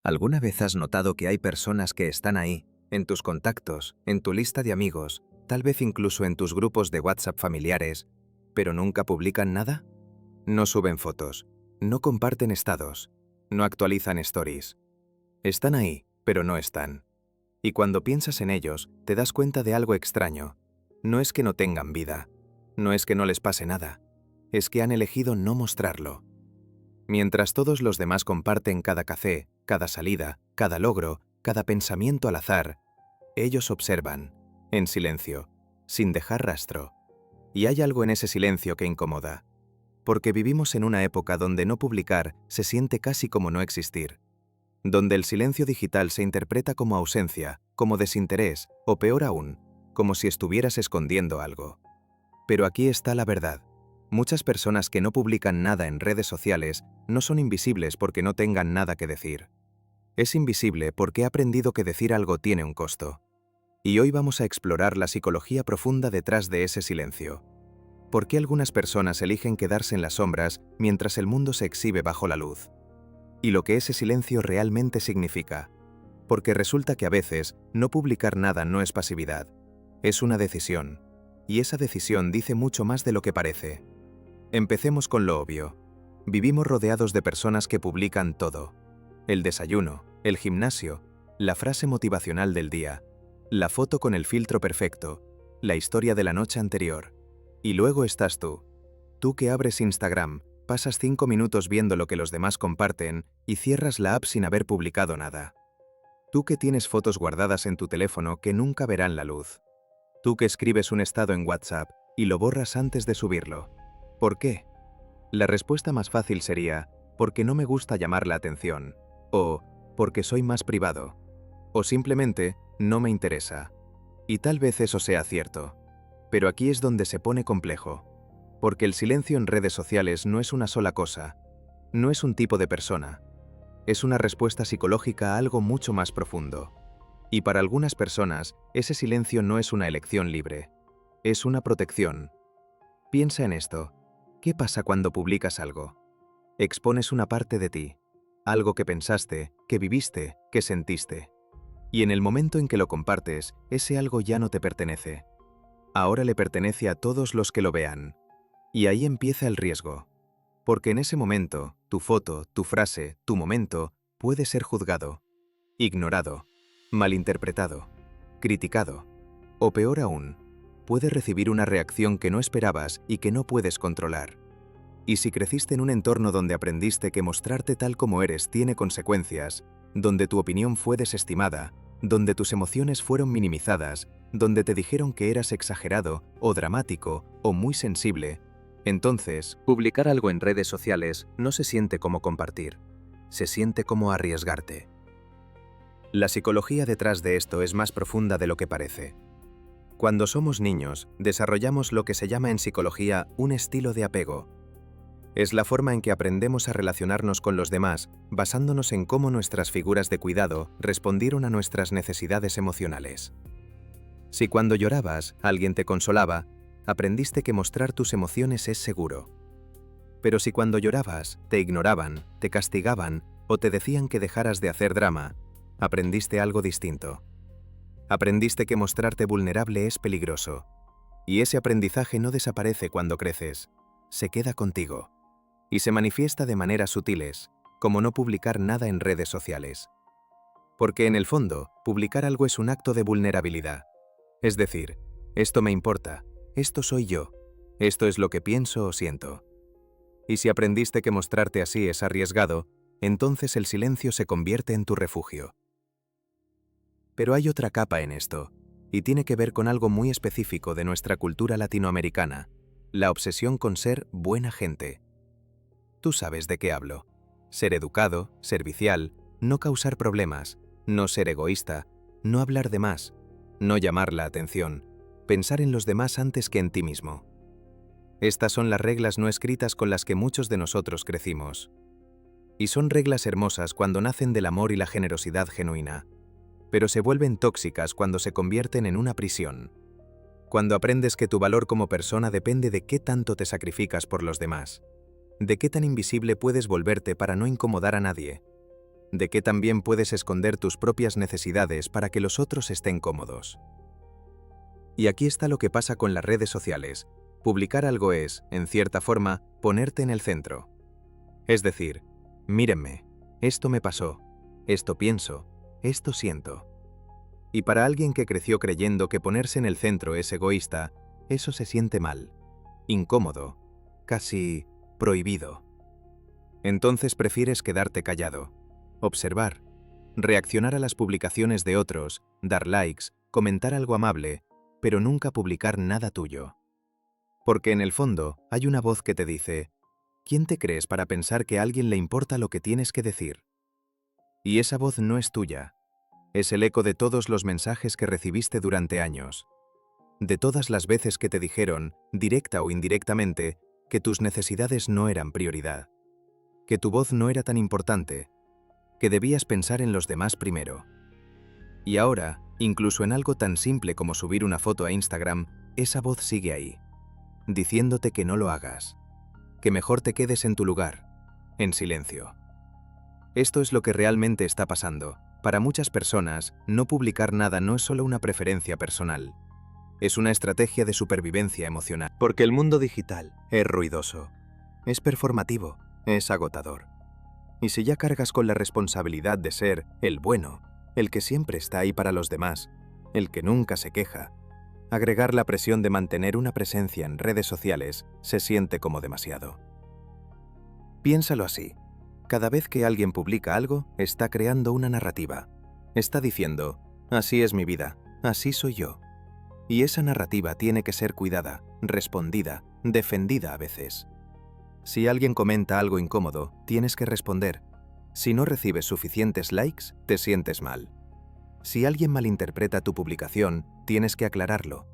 ¿Alguna vez has notado que hay personas que están ahí, en tus contactos, en tu lista de amigos, tal vez incluso en tus grupos de WhatsApp familiares, pero nunca publican nada? No suben fotos, no comparten estados, no actualizan stories. Están ahí, pero no están. Y cuando piensas en ellos, te das cuenta de algo extraño. No es que no tengan vida, no es que no les pase nada, es que han elegido no mostrarlo. Mientras todos los demás comparten cada café, cada salida, cada logro, cada pensamiento al azar, ellos observan, en silencio, sin dejar rastro. Y hay algo en ese silencio que incomoda, porque vivimos en una época donde no publicar se siente casi como no existir, donde el silencio digital se interpreta como ausencia, como desinterés, o peor aún, como si estuvieras escondiendo algo. Pero aquí está la verdad. Muchas personas que no publican nada en redes sociales no son invisibles porque no tengan nada que decir. Es invisible porque ha aprendido que decir algo tiene un costo. Y hoy vamos a explorar la psicología profunda detrás de ese silencio. ¿Por qué algunas personas eligen quedarse en las sombras mientras el mundo se exhibe bajo la luz? Y lo que ese silencio realmente significa. Porque resulta que a veces no publicar nada no es pasividad, es una decisión. Y esa decisión dice mucho más de lo que parece. Empecemos con lo obvio. Vivimos rodeados de personas que publican todo. El desayuno, el gimnasio, la frase motivacional del día, la foto con el filtro perfecto, la historia de la noche anterior. Y luego estás tú. Tú que abres Instagram, pasas 5 minutos viendo lo que los demás comparten y cierras la app sin haber publicado nada. Tú que tienes fotos guardadas en tu teléfono que nunca verán la luz. Tú que escribes un estado en WhatsApp y lo borras antes de subirlo. ¿Por qué? La respuesta más fácil sería, porque no me gusta llamar la atención, o porque soy más privado, o simplemente no me interesa. Y tal vez eso sea cierto. Pero aquí es donde se pone complejo, porque el silencio en redes sociales no es una sola cosa, no es un tipo de persona, es una respuesta psicológica a algo mucho más profundo. Y para algunas personas, ese silencio no es una elección libre, es una protección. Piensa en esto. ¿Qué pasa cuando publicas algo? Expones una parte de ti, algo que pensaste, que viviste, que sentiste. Y en el momento en que lo compartes, ese algo ya no te pertenece. Ahora le pertenece a todos los que lo vean. Y ahí empieza el riesgo. Porque en ese momento, tu foto, tu frase, tu momento, puede ser juzgado, ignorado, malinterpretado, criticado, o peor aún, puedes recibir una reacción que no esperabas y que no puedes controlar. Y si creciste en un entorno donde aprendiste que mostrarte tal como eres tiene consecuencias, donde tu opinión fue desestimada, donde tus emociones fueron minimizadas, donde te dijeron que eras exagerado, o dramático, o muy sensible, entonces, publicar algo en redes sociales no se siente como compartir, se siente como arriesgarte. La psicología detrás de esto es más profunda de lo que parece. Cuando somos niños, desarrollamos lo que se llama en psicología un estilo de apego. Es la forma en que aprendemos a relacionarnos con los demás, basándonos en cómo nuestras figuras de cuidado respondieron a nuestras necesidades emocionales. Si cuando llorabas, alguien te consolaba, aprendiste que mostrar tus emociones es seguro. Pero si cuando llorabas, te ignoraban, te castigaban o te decían que dejaras de hacer drama, aprendiste algo distinto. Aprendiste que mostrarte vulnerable es peligroso. Y ese aprendizaje no desaparece cuando creces, se queda contigo. Y se manifiesta de maneras sutiles, como no publicar nada en redes sociales. Porque en el fondo, publicar algo es un acto de vulnerabilidad. Es decir, esto me importa, esto soy yo, esto es lo que pienso o siento. Y si aprendiste que mostrarte así es arriesgado, entonces el silencio se convierte en tu refugio. Pero hay otra capa en esto, y tiene que ver con algo muy específico de nuestra cultura latinoamericana, la obsesión con ser buena gente. Tú sabes de qué hablo. Ser educado, servicial, no causar problemas, no ser egoísta, no hablar de más, no llamar la atención, pensar en los demás antes que en ti mismo. Estas son las reglas no escritas con las que muchos de nosotros crecimos. Y son reglas hermosas cuando nacen del amor y la generosidad genuina, pero se vuelven tóxicas cuando se convierten en una prisión. Cuando aprendes que tu valor como persona depende de qué tanto te sacrificas por los demás, de qué tan invisible puedes volverte para no incomodar a nadie. de que también puedes esconder tus propias necesidades para que los otros estén cómodos. Y aquí está lo que pasa con las redes sociales. Publicar algo es, en cierta forma, ponerte en el centro. Es decir, mírenme, esto me pasó, esto pienso, esto siento. Y para alguien que creció creyendo que ponerse en el centro es egoísta, eso se siente mal, incómodo, casi prohibido. Entonces prefieres quedarte callado, observar, reaccionar a las publicaciones de otros, dar likes, comentar algo amable, pero nunca publicar nada tuyo. Porque en el fondo hay una voz que te dice, ¿quién te crees para pensar que a alguien le importa lo que tienes que decir? Y esa voz no es tuya, es el eco de todos los mensajes que recibiste durante años, de todas las veces que te dijeron, directa o indirectamente, que tus necesidades no eran prioridad, que tu voz no era tan importante, que debías pensar en los demás primero. Y ahora, incluso en algo tan simple como subir una foto a Instagram, esa voz sigue ahí, diciéndote que no lo hagas, que mejor te quedes en tu lugar, en silencio. Esto es lo que realmente está pasando. Para muchas personas, no publicar nada no es solo una preferencia personal, es una estrategia de supervivencia emocional. Porque el mundo digital es ruidoso, es performativo, es agotador. Y si ya cargas con la responsabilidad de ser el bueno, el que siempre está ahí para los demás, el que nunca se queja, agregar la presión de mantener una presencia en redes sociales se siente como demasiado. Piénsalo así. Cada vez que alguien publica algo, está creando una narrativa. Está diciendo, así es mi vida, así soy yo. Y esa narrativa tiene que ser cuidada, respondida, defendida a veces. Si alguien comenta algo incómodo, tienes que responder. Si no recibes suficientes likes, te sientes mal. Si alguien malinterpreta tu publicación, tienes que aclararlo.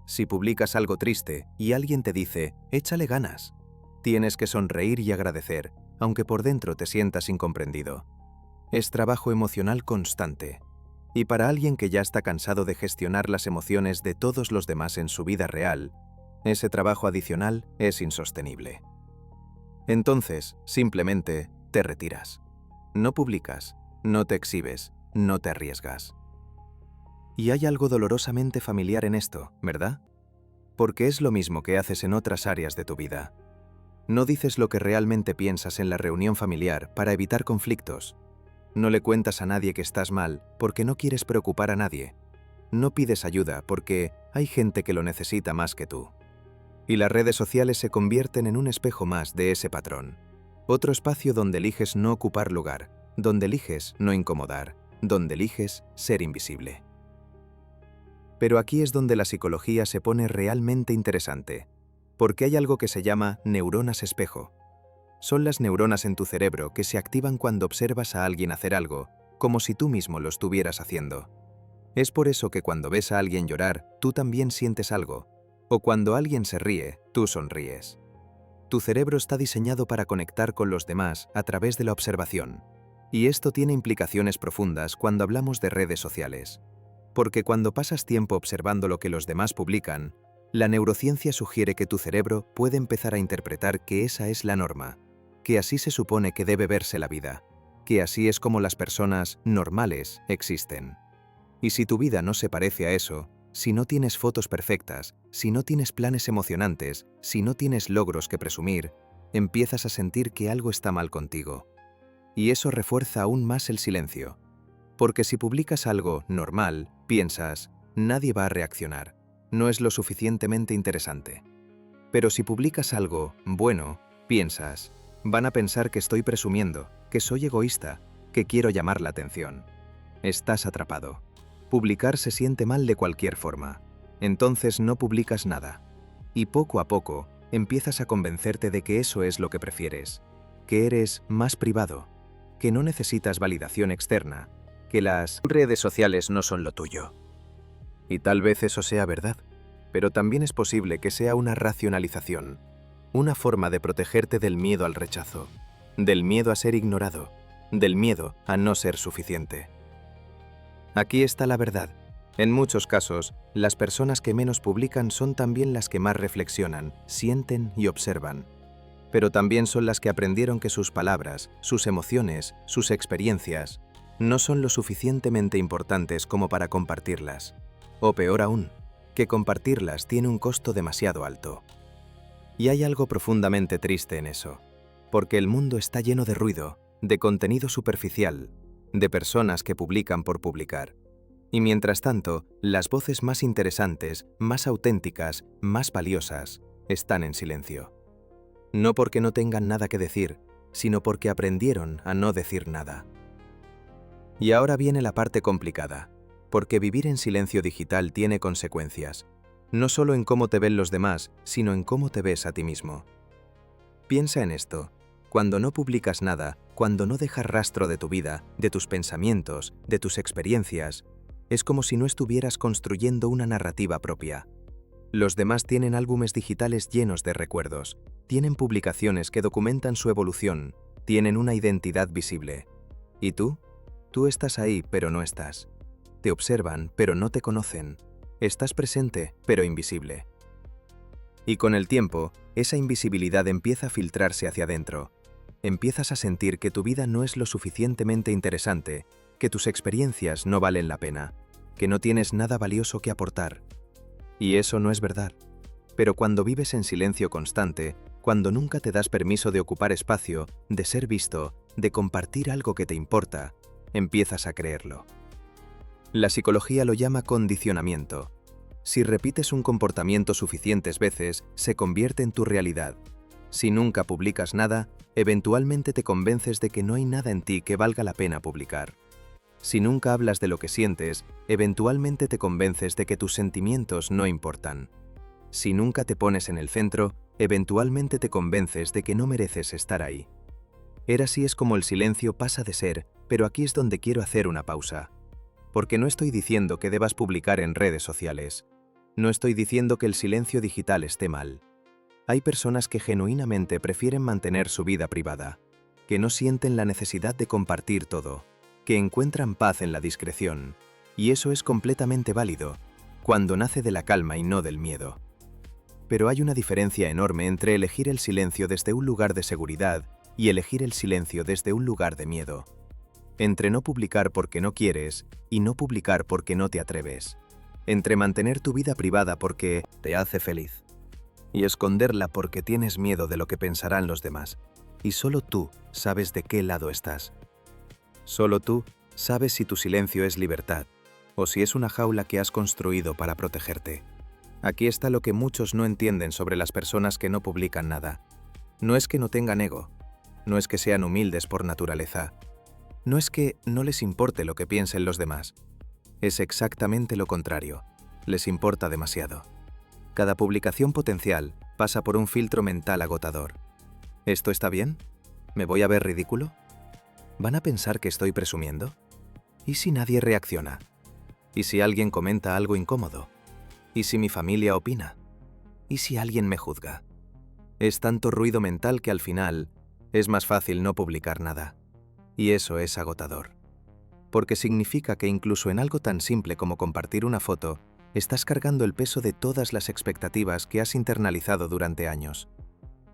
Si publicas algo triste y alguien te dice, échale ganas, tienes que sonreír y agradecer, aunque por dentro te sientas incomprendido. Es trabajo emocional constante. Y para alguien que ya está cansado de gestionar las emociones de todos los demás en su vida real, ese trabajo adicional es insostenible. Entonces, simplemente, te retiras. No publicas, no te exhibes, no te arriesgas. Y hay algo dolorosamente familiar en esto, ¿verdad? Porque es lo mismo que haces en otras áreas de tu vida. No dices lo que realmente piensas en la reunión familiar para evitar conflictos. No le cuentas a nadie que estás mal porque no quieres preocupar a nadie. No pides ayuda porque hay gente que lo necesita más que tú. Y las redes sociales se convierten en un espejo más de ese patrón. Otro espacio donde eliges no ocupar lugar, donde eliges no incomodar, donde eliges ser invisible. Pero aquí es donde la psicología se pone realmente interesante, porque hay algo que se llama neuronas espejo. Son las neuronas en tu cerebro que se activan cuando observas a alguien hacer algo, como si tú mismo lo estuvieras haciendo. Es por eso que cuando ves a alguien llorar, tú también sientes algo, o cuando alguien se ríe, tú sonríes. Tu cerebro está diseñado para conectar con los demás a través de la observación, y esto tiene implicaciones profundas cuando hablamos de redes sociales. Porque cuando pasas tiempo observando lo que los demás publican, la neurociencia sugiere que tu cerebro puede empezar a interpretar que esa es la norma, que así se supone que debe verse la vida, que así es como las personas normales existen. Y si tu vida no se parece a eso, si no tienes fotos perfectas, si no tienes planes emocionantes, si no tienes logros que presumir, empiezas a sentir que algo está mal contigo. Y eso refuerza aún más el silencio. Porque si publicas algo normal, piensas, nadie va a reaccionar, no es lo suficientemente interesante. Pero si publicas algo bueno, piensas, van a pensar que estoy presumiendo, que soy egoísta, que quiero llamar la atención. Estás atrapado. Publicar se siente mal de cualquier forma. Entonces no publicas nada. Y poco a poco, empiezas a convencerte de que eso es lo que prefieres, que eres más privado, que no necesitas validación externa, que las redes sociales no son lo tuyo. Y tal vez eso sea verdad, pero también es posible que sea una racionalización, una forma de protegerte del miedo al rechazo, del miedo a ser ignorado, del miedo a no ser suficiente. Aquí está la verdad. En muchos casos, las personas que menos publican son también las que más reflexionan, sienten y observan. pero también son las que aprendieron que sus palabras, sus emociones, sus experiencias, no son lo suficientemente importantes como para compartirlas. O peor aún, que compartirlas tiene un costo demasiado alto. Y hay algo profundamente triste en eso, porque el mundo está lleno de ruido, de contenido superficial, de personas que publican por publicar. Y mientras tanto, las voces más interesantes, más auténticas, más valiosas, están en silencio. No porque no tengan nada que decir, sino porque aprendieron a no decir nada. Y ahora viene la parte complicada, porque vivir en silencio digital tiene consecuencias, no solo en cómo te ven los demás, sino en cómo te ves a ti mismo. Piensa en esto. Cuando no publicas nada, cuando no dejas rastro de tu vida, de tus pensamientos, de tus experiencias, es como si no estuvieras construyendo una narrativa propia. Los demás tienen álbumes digitales llenos de recuerdos, tienen publicaciones que documentan su evolución, tienen una identidad visible. ¿Y tú? Tú estás ahí, pero no estás. Te observan, pero no te conocen. Estás presente, pero invisible. Y con el tiempo, esa invisibilidad empieza a filtrarse hacia adentro. Empiezas a sentir que tu vida no es lo suficientemente interesante, que tus experiencias no valen la pena, que no tienes nada valioso que aportar. Y eso no es verdad. Pero cuando vives en silencio constante, cuando nunca te das permiso de ocupar espacio, de ser visto, de compartir algo que te importa, empiezas a creerlo. La psicología lo llama condicionamiento. Si repites un comportamiento suficientes veces, se convierte en tu realidad. Si nunca publicas nada, eventualmente te convences de que no hay nada en ti que valga la pena publicar. Si nunca hablas de lo que sientes, eventualmente te convences de que tus sentimientos no importan. Si nunca te pones en el centro, eventualmente te convences de que no mereces estar ahí. Era así es como el silencio pasa de ser, pero aquí es donde quiero hacer una pausa. Porque no estoy diciendo que debas publicar en redes sociales. No estoy diciendo que el silencio digital esté mal. Hay personas que genuinamente prefieren mantener su vida privada, que no sienten la necesidad de compartir todo, que encuentran paz en la discreción, y eso es completamente válido, cuando nace de la calma y no del miedo. Pero hay una diferencia enorme entre elegir el silencio desde un lugar de seguridad y elegir el silencio desde un lugar de miedo. Entre no publicar porque no quieres y no publicar porque no te atreves. Entre mantener tu vida privada porque te hace feliz y esconderla porque tienes miedo de lo que pensarán los demás. Y solo tú sabes de qué lado estás. Solo tú sabes si tu silencio es libertad o si es una jaula que has construido para protegerte. Aquí está lo que muchos no entienden sobre las personas que no publican nada. No es que no tengan ego, no es que sean humildes por naturaleza, no es que no les importe lo que piensen los demás. Es exactamente lo contrario, les importa demasiado. Cada publicación potencial pasa por un filtro mental agotador. ¿Esto está bien? ¿Me voy a ver ridículo? ¿Van a pensar que estoy presumiendo? ¿Y si nadie reacciona? ¿Y si alguien comenta algo incómodo? ¿Y si mi familia opina? ¿Y si alguien me juzga? Es tanto ruido mental que al final es más fácil no publicar nada. Y eso es agotador. Porque significa que incluso en algo tan simple como compartir una foto, estás cargando el peso de todas las expectativas que has internalizado durante años.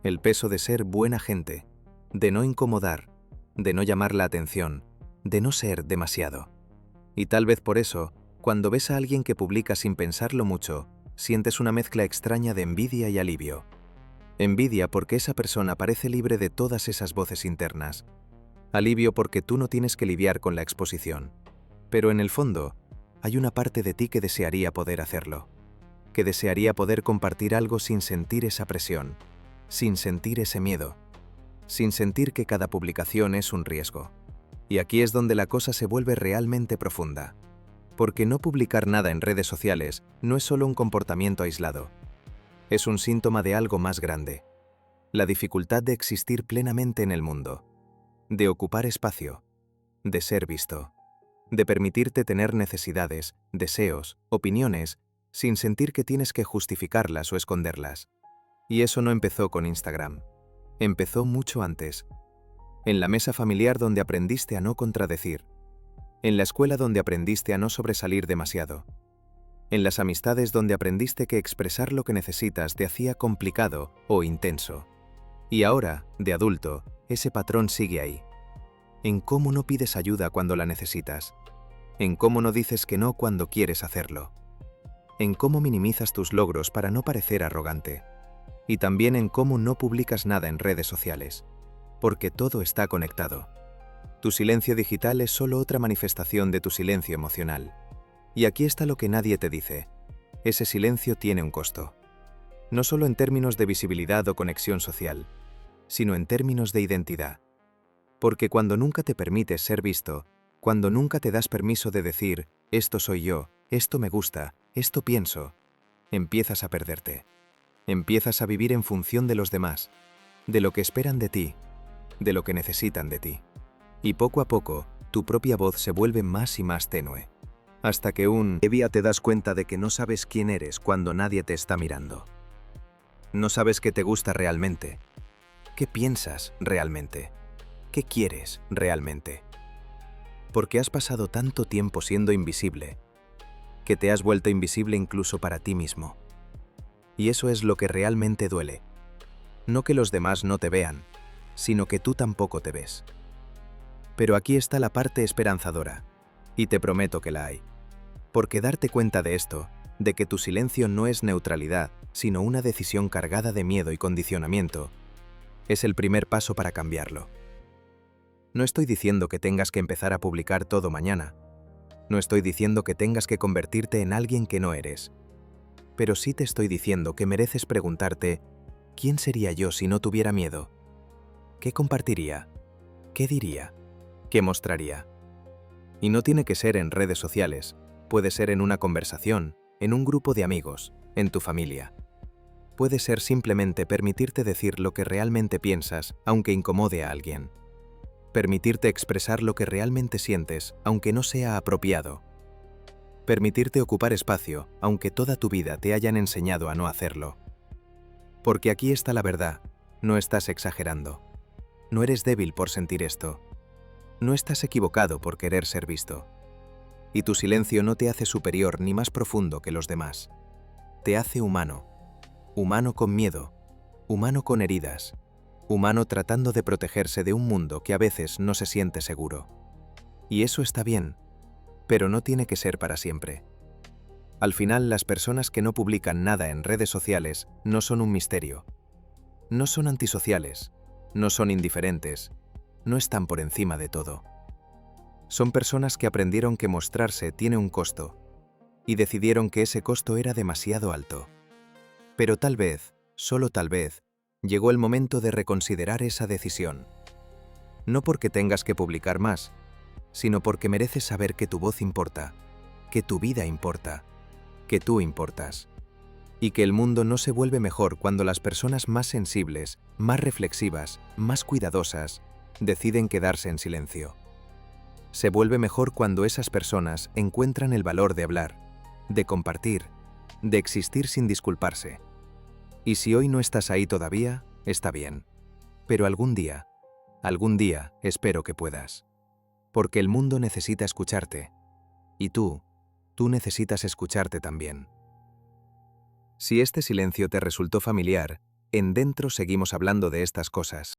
El peso de ser buena gente, de no incomodar, de no llamar la atención, de no ser demasiado. Y tal vez por eso, cuando ves a alguien que publica sin pensarlo mucho, sientes una mezcla extraña de envidia y alivio. Envidia porque esa persona parece libre de todas esas voces internas. Alivio porque tú no tienes que lidiar con la exposición. Pero en el fondo, hay una parte de ti que desearía poder hacerlo. Que desearía poder compartir algo sin sentir esa presión, sin sentir ese miedo, sin sentir que cada publicación es un riesgo. Y aquí es donde la cosa se vuelve realmente profunda. Porque no publicar nada en redes sociales no es solo un comportamiento aislado. Es un síntoma de algo más grande. La dificultad de existir plenamente en el mundo. De ocupar espacio. De ser visto. De permitirte tener necesidades, deseos, opiniones, sin sentir que tienes que justificarlas o esconderlas. Y eso no empezó con Instagram. Empezó mucho antes. En la mesa familiar donde aprendiste a no contradecir. En la escuela donde aprendiste a no sobresalir demasiado. En las amistades donde aprendiste que expresar lo que necesitas te hacía complicado o intenso. Y ahora, de adulto, ese patrón sigue ahí. En cómo no pides ayuda cuando la necesitas. En cómo no dices que no cuando quieres hacerlo. En cómo minimizas tus logros para no parecer arrogante. Y también en cómo no publicas nada en redes sociales. Porque todo está conectado. Tu silencio digital es solo otra manifestación de tu silencio emocional. Y aquí está lo que nadie te dice. Ese silencio tiene un costo. No solo en términos de visibilidad o conexión social, sino en términos de identidad. Porque cuando nunca te permites ser visto, cuando nunca te das permiso de decir, esto soy yo, esto me gusta, esto pienso, empiezas a perderte. Empiezas a vivir en función de los demás, de lo que esperan de ti, de lo que necesitan de ti. Y poco a poco, tu propia voz se vuelve más y más tenue. Hasta que un día te das cuenta de que no sabes quién eres cuando nadie te está mirando. No sabes qué te gusta realmente. ¿Qué piensas realmente? ¿Qué quieres realmente? Porque has pasado tanto tiempo siendo invisible, que te has vuelto invisible incluso para ti mismo. Y eso es lo que realmente duele. No que los demás no te vean, sino que tú tampoco te ves. Pero aquí está la parte esperanzadora, y te prometo que la hay. Porque darte cuenta de esto, de que tu silencio no es neutralidad, sino una decisión cargada de miedo y condicionamiento, es el primer paso para cambiarlo. No estoy diciendo que tengas que empezar a publicar todo mañana. No estoy diciendo que tengas que convertirte en alguien que no eres. Pero sí te estoy diciendo que mereces preguntarte, ¿quién sería yo si no tuviera miedo? ¿Qué compartiría? ¿Qué diría? ¿Qué mostraría? Y no tiene que ser en redes sociales, puede ser en una conversación, en un grupo de amigos, en tu familia. Puede ser simplemente permitirte decir lo que realmente piensas, aunque incomode a alguien. Permitirte expresar lo que realmente sientes, aunque no sea apropiado. Permitirte ocupar espacio, aunque toda tu vida te hayan enseñado a no hacerlo. Porque aquí está la verdad, no estás exagerando. No eres débil por sentir esto. No estás equivocado por querer ser visto. Y tu silencio no te hace superior ni más profundo que los demás. Te hace humano. Humano con miedo. Humano con heridas. Humano tratando de protegerse de un mundo que a veces no se siente seguro. Y eso está bien, pero no tiene que ser para siempre. Al final, las personas que no publican nada en redes sociales no son un misterio. No son antisociales, no son indiferentes, no están por encima de todo. Son personas que aprendieron que mostrarse tiene un costo, y decidieron que ese costo era demasiado alto. Pero tal vez, solo tal vez, llegó el momento de reconsiderar esa decisión. No porque tengas que publicar más, sino porque mereces saber que tu voz importa, que tu vida importa, que tú importas. Y que el mundo no se vuelve mejor cuando las personas más sensibles, más reflexivas, más cuidadosas, deciden quedarse en silencio. Se vuelve mejor cuando esas personas encuentran el valor de hablar, de compartir, de existir sin disculparse. Y si hoy no estás ahí todavía, está bien. Pero algún día espero que puedas. Porque el mundo necesita escucharte. Y tú necesitas escucharte también. Si este silencio te resultó familiar, en Dentro seguimos hablando de estas cosas.